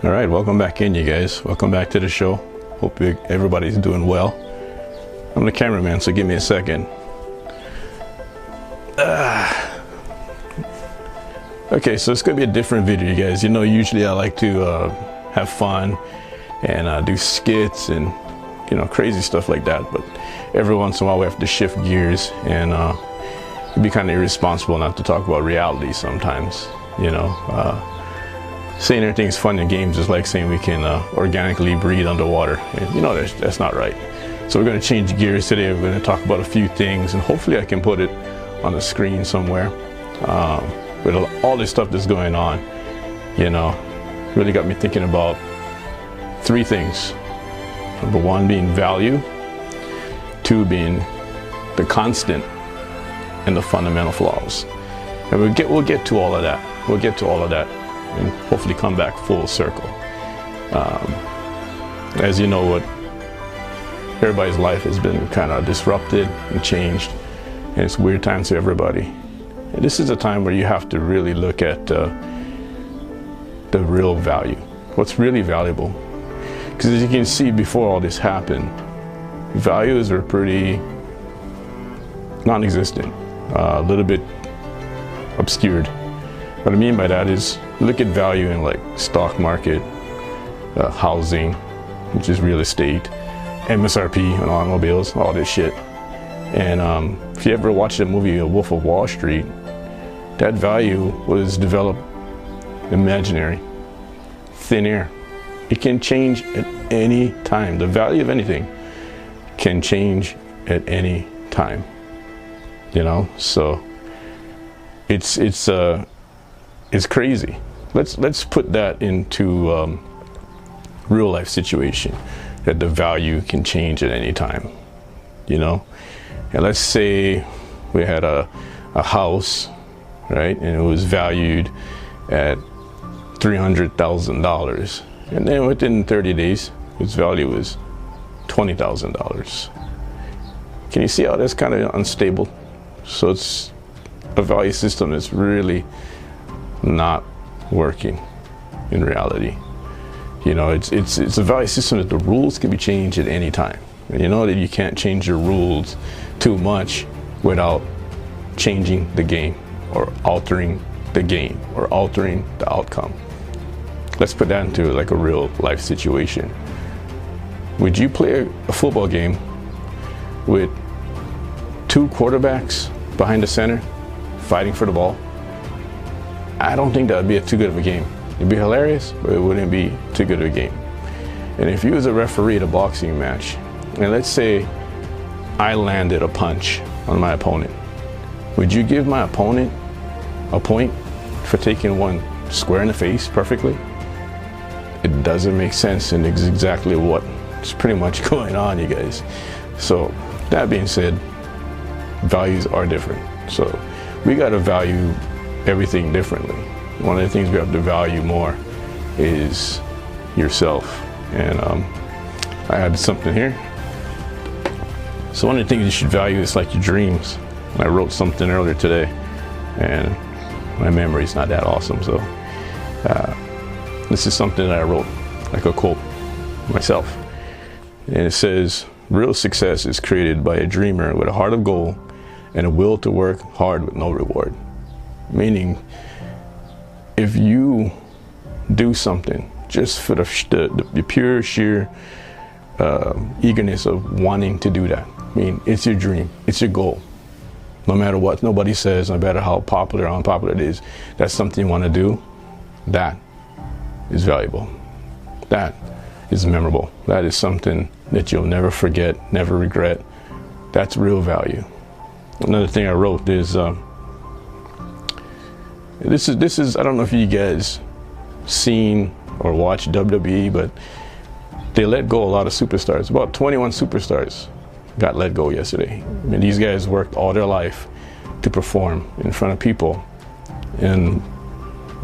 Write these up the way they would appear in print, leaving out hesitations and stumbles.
All right, welcome back in, you guys. Welcome back to the show. Hope everybody's doing well. I'm the cameraman, so give me a second. Okay, so it's gonna be a different video, you guys. You know, usually I like to have fun and do skits and crazy stuff like that. But every once in a while we have to shift gears, and it'd be kind of irresponsible not to talk about reality sometimes. Saying everything's fun in games is like saying we can organically breathe underwater. And that's not right. So we're going to change gears today. We're going to talk about a few things, and hopefully I can put it on the screen somewhere. With all this stuff that's going on, really got me thinking about three things. Number one being value, two being the constant, and the fundamental flaws. And we'll get to all of that. We'll get to all of that and hopefully come back full circle. As you know, what everybody's life has been kind of disrupted and changed, and it's weird times for everybody. And this is a time where you have to really look at the real value, what's really valuable. Because as you can see, before all this happened, values are pretty non-existent, a little bit obscured. What I mean by that is, look at value in like stock market, housing, which is real estate, MSRP on automobiles, all this shit. And if you ever watched the movie Wolf of Wall Street, that value was developed imaginary, thin air. It can change at any time. The value of anything can change at any time. So it's crazy. Let's put that into real life situation, that the value can change at any time. And let's say we had a house, right, and it was valued at $300,000, and then within 30 days its value was $20,000. Can you see how that's kind of unstable? So it's a value system that's really not working in reality. It's a value system that the rules can be changed at any time. And you know that you can't change your rules too much without changing the game, or altering the game, or altering the outcome. Let's put that into like a real life situation. Would you play a football game with two quarterbacks behind the center fighting for the ball? I don't think that would be too good of a game. It'd be hilarious, but it wouldn't be too good of a game. And if you was a referee at a boxing match, and let's say I landed a punch on my opponent, would you give my opponent a point for taking one square in the face perfectly? It doesn't make sense, and it's exactly what's pretty much going on, you guys. So that being said, values are different. So we got to value everything differently. One of the things we have to value more is yourself. And I had something here. So one of the things you should value is like your dreams. I wrote something earlier today, and my memory's not that awesome, so this is something that I wrote, like a quote myself. And it says, "Real success is created by a dreamer with a heart of gold and a will to work hard with no reward." Meaning, if you do something just for the pure, sheer eagerness of wanting to do that, I mean, it's your dream, it's your goal. No matter what nobody says, no matter how popular or unpopular it is, that's something you want to do, that is valuable. That is memorable. That is something that you'll never forget, never regret. That's real value. Another thing I wrote is, this is I don't know if you guys seen or watched WWE, but they let go a lot of superstars. About 21 superstars got let go yesterday. I mean, these guys worked all their life to perform in front of people, and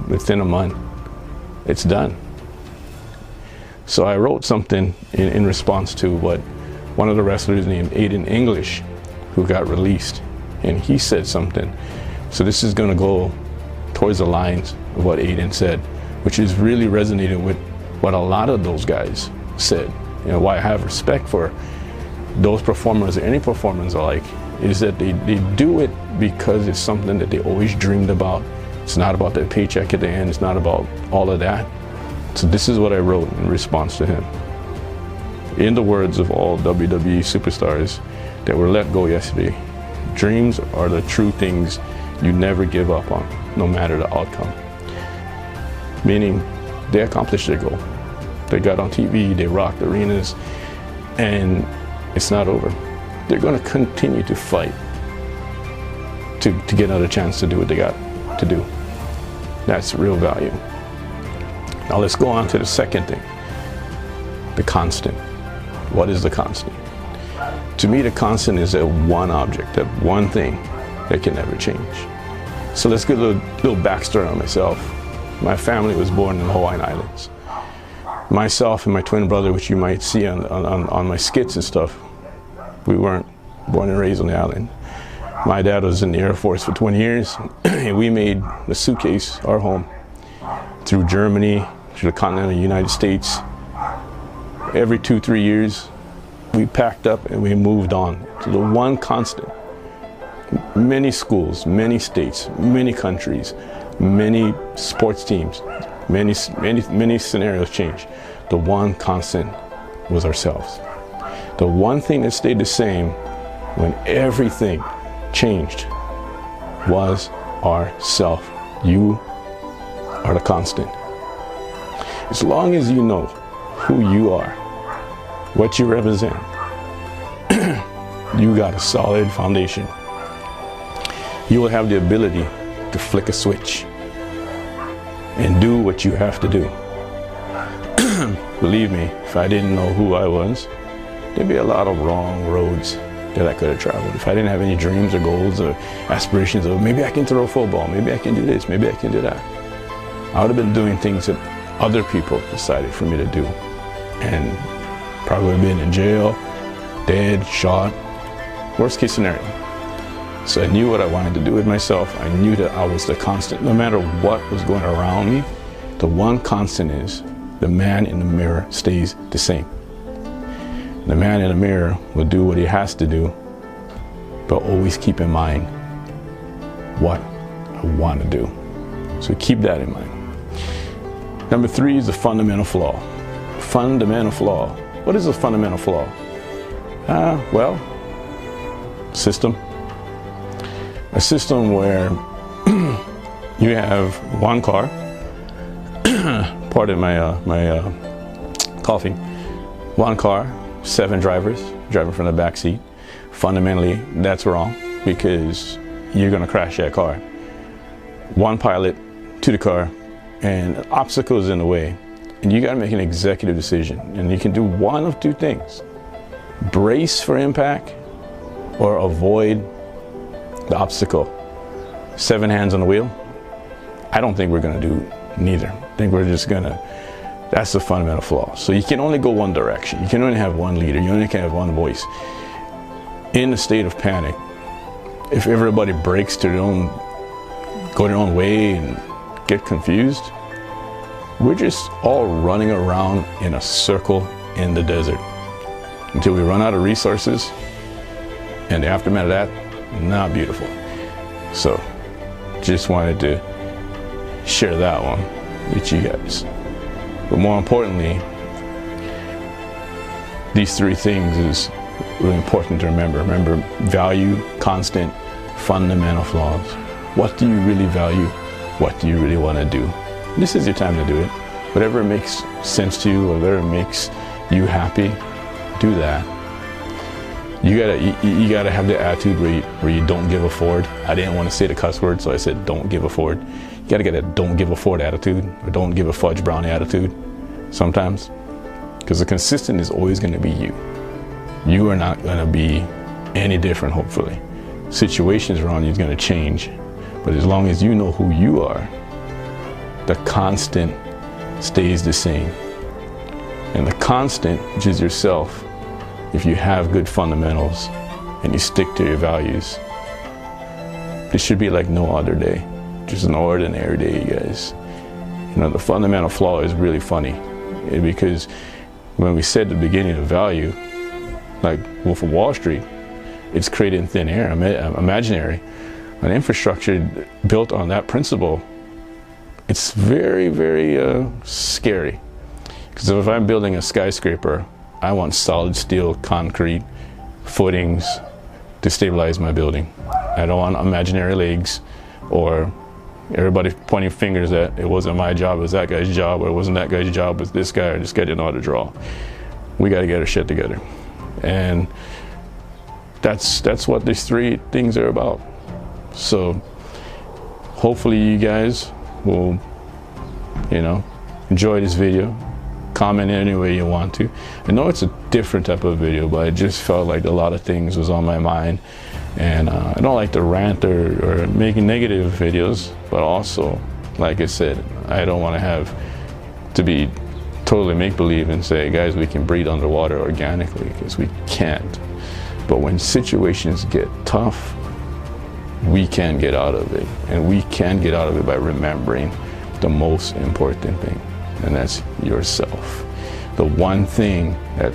within a month, it's done. So I wrote something in response to what one of the wrestlers named Aiden English, who got released, and he said something. So this is going to go towards the lines of what Aiden said, which is really resonated with what a lot of those guys said, you know, why I have respect for those performers or any performers alike, is that they do it because it's something that they always dreamed about. It's not about their paycheck at the end. It's not about all of that. So this is what I wrote in response to him. In the words of all WWE superstars that were let go yesterday, dreams are the true things you never give up on, no matter the outcome. Meaning, they accomplished their goal. They got on TV, they rocked arenas, and it's not over. They're going to continue to fight to get another chance to do what they got to do. That's real value. Now let's go on to the second thing, the constant. What is the constant? To me, the constant is that one object, that one thing that can never change. So let's get a little backstory on myself. My family was born in the Hawaiian Islands. Myself and my twin brother, which you might see on my skits and stuff, we weren't born and raised on the island. My dad was in the Air Force for 20 years, and we made the suitcase our home through Germany, through the continental United States. Every 2-3 years, we packed up and we moved on to the one constant. Many schools, many states, many countries, many sports teams, many scenarios changed. The one constant was ourselves. The one thing that stayed the same when everything changed was ourself. You are the constant. As long as you know who you are, what you represent, you got a solid foundation. You will have the ability to flick a switch and do what you have to do. Believe me, if I didn't know who I was, there'd be a lot of wrong roads that I could have traveled. If I didn't have any dreams or goals or aspirations of maybe I can throw a football, maybe I can do this, maybe I can do that, I would have been doing things that other people decided for me to do, and probably would have been in jail, dead, shot, worst case scenario. So I knew what I wanted to do with myself. I knew that I was the constant. No matter what was going around me, the one constant is the man in the mirror stays the same. The man in the mirror will do what he has to do, but always keep in mind what I want to do. So keep that in mind. Number 3 is the fundamental flaw. Fundamental flaw. What is a fundamental flaw? Well, system. A system where you have one car, pardon my coffee, one car, 7 drivers driving from the back seat. Fundamentally, that's wrong because you're going to crash that car. One pilot to the car and obstacles in the way, and you got to make an executive decision, and you can do one of 2 things: brace for impact or avoid the obstacle. 7 hands on the wheel. I don't think we're going to do neither. I think we're just going to, that's the fundamental flaw. So you can only go one direction. You can only have one leader. You only can have one voice. In a state of panic, if everybody breaks to go their own way and get confused, we're just all running around in a circle in the desert until we run out of resources, and the aftermath of that, not beautiful. So just wanted to share that one with you guys. But more importantly, these 3 things is really important to remember. Remember, value, constant, fundamental flaws. What do you really value? What do you really want to do? This is your time to do it. Whatever makes sense to you, whatever makes you happy, do that. You gotta have the attitude where you don't give a Ford. I didn't want to say the cuss word, so I said don't give a Ford. You gotta get a don't give a Ford attitude, or don't give a fudge brownie attitude sometimes. Because the consistent is always gonna be you. You are not gonna be any different, hopefully. Situations around you is gonna change. But as long as you know who you are, the constant stays the same. And the constant, which is yourself, if you have good fundamentals and you stick to your values, this should be like no other day. Just an ordinary day, you guys. You know, the fundamental flaw is really funny. because when we said the beginning of value, like Wolf of Wall Street, it's created in thin air, imaginary. An infrastructure built on that principle, it's very, very scary. Because if I'm building a skyscraper, I want solid steel, concrete, footings to stabilize my building. I don't want imaginary legs or everybody pointing fingers that it wasn't my job, it was that guy's job, or it wasn't that guy's job, it was this guy, or this guy didn't know how to draw. We got to get our shit together. And that's what these three things are about. So hopefully you guys will, enjoy this video. Comment any way you want to. I know it's a different type of video, but I just felt like a lot of things was on my mind. And I don't like to rant or make negative videos, but also, like I said, I don't want to have to be totally make-believe and say, guys, we can breathe underwater organically, because we can't. But when situations get tough, we can get out of it. And we can get out of it by remembering the most important thing, and that's yourself. The one thing that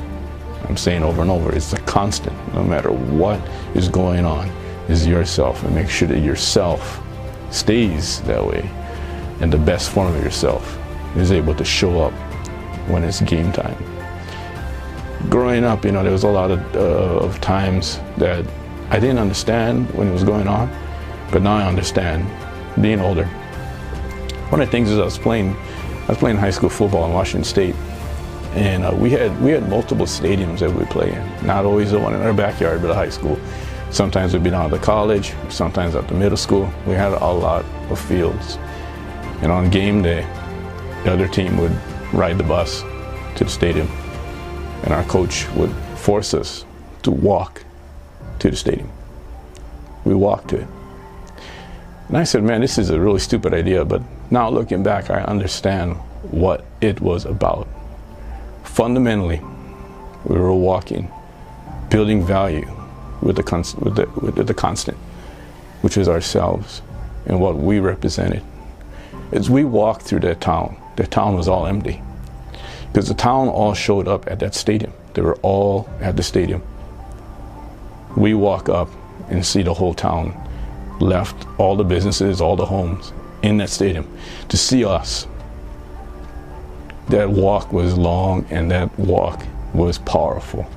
I'm saying over and over is the constant, no matter what is going on, is yourself, and make sure that yourself stays that way. And the best form of yourself is able to show up when it's game time. Growing up, there was a lot of times that I didn't understand when it was going on, but now I understand, being older. One of the things is I was playing high school football in Washington State, and we had multiple stadiums that we play in. Not always the one in our backyard, but a high school. Sometimes we'd be down at the college, sometimes at the middle school. We had a lot of fields. And on game day, the other team would ride the bus to the stadium, and our coach would force us to walk to the stadium. We walked to it. And I said, man, this is a really stupid idea, but now looking back, I understand what it was about. Fundamentally, we were walking, building value with the constant, which is ourselves and what we represented. As we walked through the town was all empty, because the town all showed up at that stadium. They were all at the stadium. We walk up and see the whole town left, all the businesses, all the homes in that stadium to see us. That walk was long, and that walk was powerful.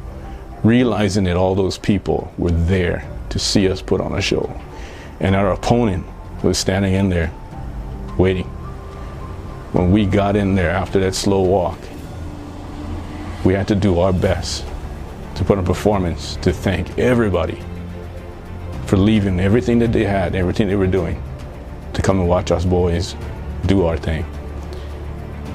Realizing that all those people were there to see us put on a show, and our opponent was standing in there waiting. When we got in there after that slow walk, we had to do our best to put on a performance to thank everybody for leaving everything that they had, everything they were doing, to come and watch us boys do our thing.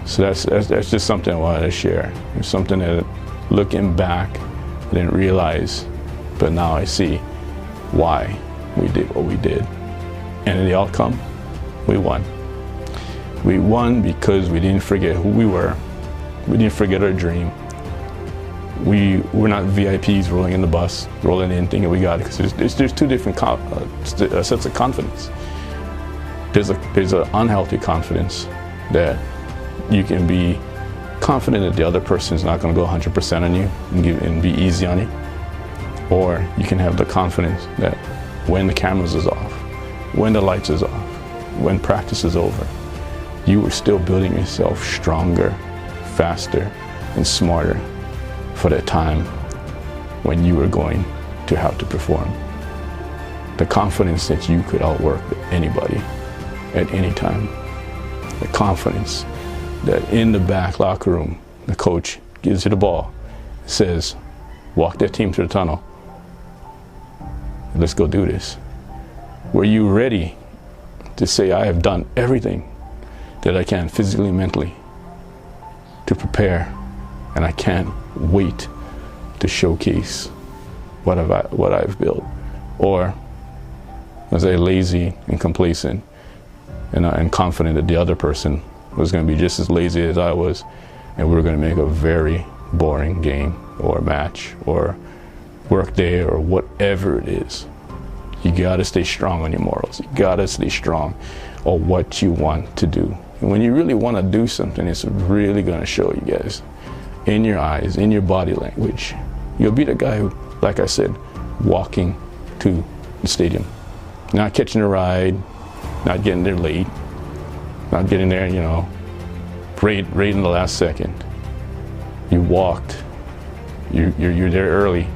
So that's just something I wanted to share. It's something that, looking back, I didn't realize, but now I see why we did what we did. And in the outcome, we won. We won because we didn't forget who we were. We didn't forget our dream. We're not VIPs rolling in the bus, rolling in thinking we got it, because there's two different sets of confidence. There's an unhealthy confidence that you can be confident that the other person is not going to go 100% on you and be easy on you. Or you can have the confidence that when the cameras is off, when the lights is off, when practice is over, you are still building yourself stronger, faster, and smarter for that time when you are going to have to perform. The confidence that you could outwork anybody at any time. The confidence that in the back locker room, the coach gives you the ball, says, walk that team to the tunnel. Let's go do this. Were you ready to say, I have done everything that I can physically and mentally to prepare, and I can't wait to showcase what I've built? Or was I lazy and complacent and confident that the other person was going to be just as lazy as I was, and we were going to make a very boring game or match or work day or whatever it is? You got to stay strong on your morals. You got to stay strong on what you want to do And when you really want to do something, it's really going to show you guys in your eyes, in your body language. You'll be the guy who, like I said, walking to the stadium, not catching a ride, not getting there late, not getting there, you know, right in the last second. You walked. You're there early.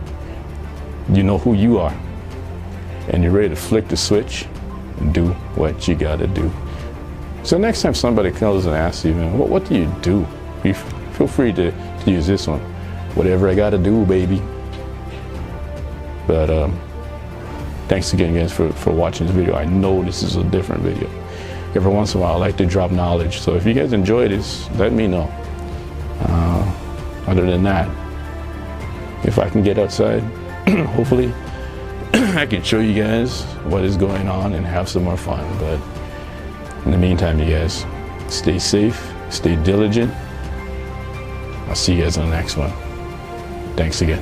You know who you are, and you're ready to flick the switch and do what you gotta do. So next time somebody comes and asks you, man, what do you do? You feel free to use this one. Whatever I gotta do, baby. But thanks again, guys, for watching this video. I know this is a different video. Every once in a while, I like to drop knowledge. So if you guys enjoy this, let me know. Other than that, if I can get outside, hopefully, I can show you guys what is going on and have some more fun. But in the meantime, you guys, stay safe, stay diligent. I'll see you guys on the next one. Thanks again.